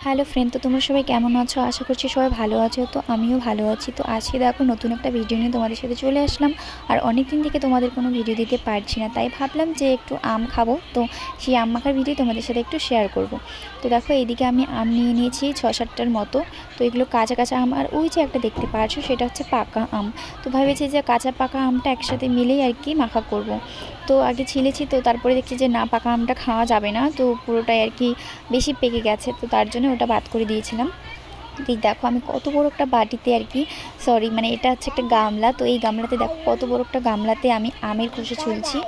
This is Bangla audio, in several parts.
হ্যালো ফ্রেন্ড, তো তোমরা সবাই কেমন আছো? আশা করছি সবাই ভালো আছো। তো আমিও ভালো আছি। তো আজকে দেখো নতুন একটা ভিডিও নিয়ে তোমাদের সাথে চলে আসলাম। আর অনেক দিন থেকে তোমাদের কোনো ভিডিও দিতে পারছি না, তাই ভাবলাম যে একটু আম খাবো, তো সেই আম মাখার ভিডিও তোমাদের সাথে একটু শেয়ার করব। তো দেখো এইদিকে আমি আম নিয়ে নিয়েছি 6-7টার মতো। তো এগুলো কাঁচা কাঁচা আম, আর ওই যে একটা দেখতে পাচ্ছ সেটা হচ্ছে পাকা আম। তো ভেবেছি যে কাঁচা পাকা আমটা একসাথে মিলেই আর কি মাখা করব। তো আগে ছিলেছি, তো তারপরে দেখছি যে না, পাকা আমটা খাওয়া যাবে না, তো পুরোটাই আর কি বেশি পেকে গেছে, তো তার জন্য ওটা বাদ করে দিয়েছিলাম। তো দেখো আমি কত বড় একটা বাটিতে আর কি, সরি মানে এটা হচ্ছে একটা গামলা, তো এই গামলাতে দেখো কত বড় একটা গামলাতে আমি আমের খোসা ছুলছি।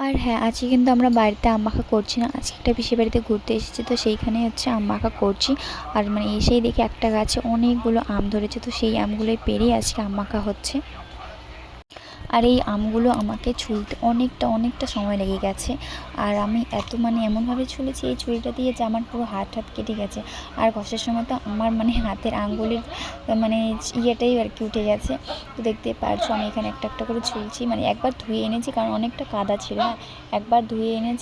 আর হ্যাঁ, আজকে কিন্তু আমরা বাড়িতে আম মাখা করছি না, আজকে একটা পিসির বাড়িতে ঘুরতে এসেছি, তো সেইখানে হচ্ছে আম মাখা করছি। আর মানে এসেই দেখি একটা গাছে অনেকগুলো আম ধরেছে, তো সেই আমগুলোই পেরেই আজকে আম মাখা হচ্ছে। আর এই আমগুলো আমাকে ছুলতে অনেকটা সময় লেগে গেছে। আর আমি এমনভাবে ছুলেছি এই ছুরিটা দিয়ে যে আমার পুরো হাত কেটে গেছে। আর ঘষার সময় তো আমার হাতের আঙ্গুলের ইয়েটাই আর কি উঠে গেছে। তো দেখতে পারছো আমি এখানে একটা একটা করে ছুলছি, একবার ধুয়ে এনেছি কারণ অনেকটা কাদা ছিল না, একবার ধুয়ে এনে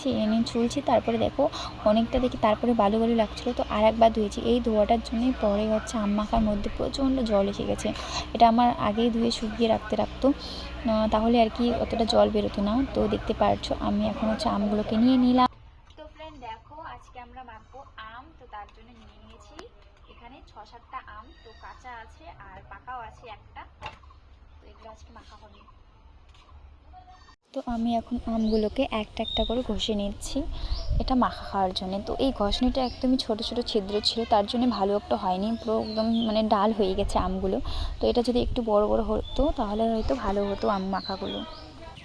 ছুলছি, তারপরে দেখো অনেকটা দেখি তারপরে বালু বালু লাগছিলো, তো আর একবার ধুয়েছি। এই ধোয়াটার জন্যই পরে হচ্ছে আম মাখার মধ্যে প্রচণ্ড জল এসে গেছে। এটা আমার আগেই ধুয়ে শুকিয়ে রাখতো, তাহলে আর কি অতটা জল বেরোতো না। তো দেখতে পারছো আমি এখন হচ্ছে আমগুলোকে নিয়ে নিলাম। তো ফ্রেন্ড দেখো আজকে আমরা মাখবো আম, তো তার জন্য নিয়ে নিয়েছি এখানে 6-7টা আম, তো কাঁচা আছে আর পাকাও আছে একটা, তো এগুলো আজকে মাখা হবে। তো আমি এখন আমগুলোকে একটা একটা করে ঘষে নিচ্ছি এটা মাখা খাওয়ার জন্য। তো এই ঘষনিটা একদমই ছোট ছোট ছিদ্র ছিল, তার জন্য ভালো একটা হয়নি, পুরো একদম ডাল হয়ে গেছে আমগুলো। তো এটা যদি একটু বড় বড় হতো তাহলে হয়তো ভালো হতো আম মাখাগুলো।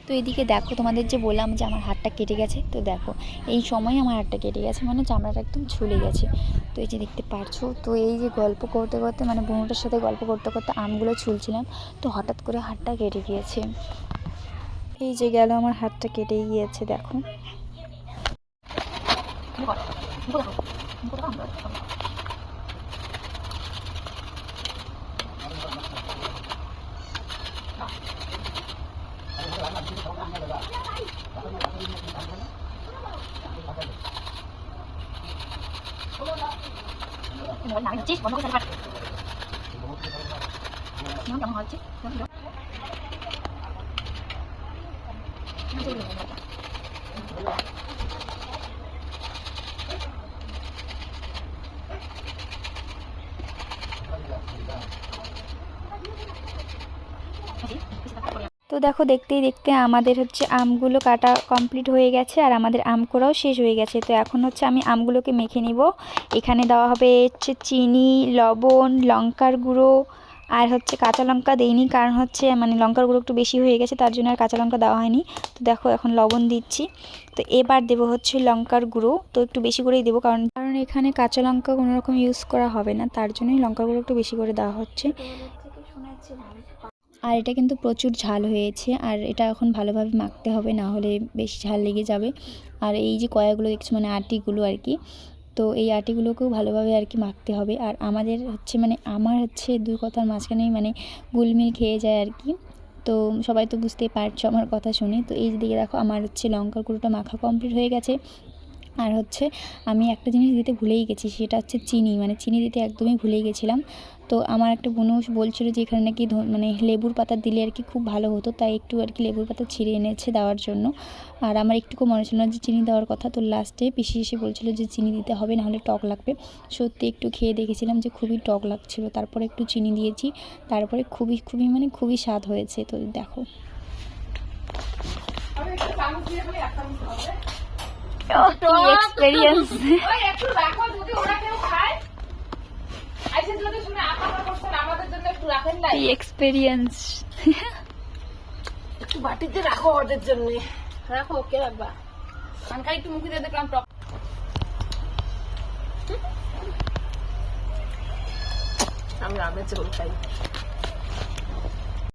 তো এদিকে দেখো তোমাদের যে বললাম যে আমার হাতটা কেটে গেছে, তো দেখো এই সময় আমার হাতটা কেটে গেছে, চামড়াটা একদম ঝুলে গেছে। তো এই যে দেখতে পারছো, তো এই যে গল্প করতে করতে বোনটার সাথে গল্প করতে করতে আমগুলো ছুলছিলাম, তো হঠাৎ করে হাতটা কেটে গিয়েছে। এই যে গেল আমার হাতটা কেটেই গিয়েছে দেখো। কেমন হচ্ছে তো দেখো দেখতেই দেখতে আমাদের হচ্ছে আমগুলো কাটা কমপ্লিট হয়ে গেছে, আর আমাদের আম কোড়াও শেষ হয়ে গেছে। তো এখন হচ্ছে আমি আমগুলোকে মেখে নিব। এখানে দেওয়া হবে হচ্ছে চিনি, লবণ, লঙ্কার গুঁড়ো, আর হচ্ছে কাঁচা লঙ্কা দেইনি, কারণ হচ্ছে লঙ্কার গুঁড়ো একটু বেশি হয়ে গেছে, তার জন্য আর কাঁচা লঙ্কা দেওয়া হয়নি। তো দেখো এখন লবণ দিচ্ছি। তো এবার দেবো হচ্ছে লঙ্কার গুঁড়ো, তো একটু বেশি করেই দেবো, কারণ এখানে কাঁচা লঙ্কা কোনো রকম ইউজ করা হবে না, তার জন্যই লঙ্কার গুঁড়ো একটু বেশি করে দেওয়া হচ্ছে। আর এটা কিন্তু প্রচুর ঝাল হয়েছে, আর এটা এখন ভালোভাবে মাখতে হবে, না হলে বেশি ঝাল লেগে যাবে। আর এই যে কয়াগুলো দেখছো আটিগুলো আর কি, তো এই আটিগুলোকেও ভালোভাবে আর কি মাখতে হবে। আর আমাদের হচ্ছে আমার হচ্ছে দুই কথার মাঝখানে গুলমিল খেয়ে যায় আর কি। তো সবাই তো বুঝতেই পারছো আমার কথা শুনে। তো এই দিকে দেখো আমার হচ্ছে লঙ্কার গুঁড়োটা মাখা কমপ্লিট হয়ে গেছে। আর হচ্ছে আমি একটা জিনিস দিতে ভুলেই গেছি, সেটা হচ্ছে চিনি, চিনি দিতে একদমই ভুলেই গেছিলাম। তো আমার একটা বোনও বলছিল যে এখানে নাকি লেবুর পাতা দিলে আর কি খুব ভালো হতো, তাই একটু আর কি লেবুর পাতা ছিঁড়ে এনেছে দেওয়ার জন্য। আর আমার একটুকু মনে ছিল না যে চিনি দেওয়ার কথা, তো লাস্টে পিসি এসে বলছিল যে চিনি দিতে হবে, নাহলে টক লাগবে। সত্যি একটু খেয়ে দেখেছিলাম যে খুবই টক লাগছিল, তারপরে একটু চিনি দিয়েছি, তারপরে খুবই খুবই খুবই স্বাদ হয়েছে। তো দেখো এক্সপেরিয়েন্স এক্সপেরিয়েন্স একটু বাটিতে রাখো ওদের জন্য, রাখো কে রাখবা, খানকাই একটু মুখে দিয়ে দেখলাম টক। আমি আমের ঝোল খাই।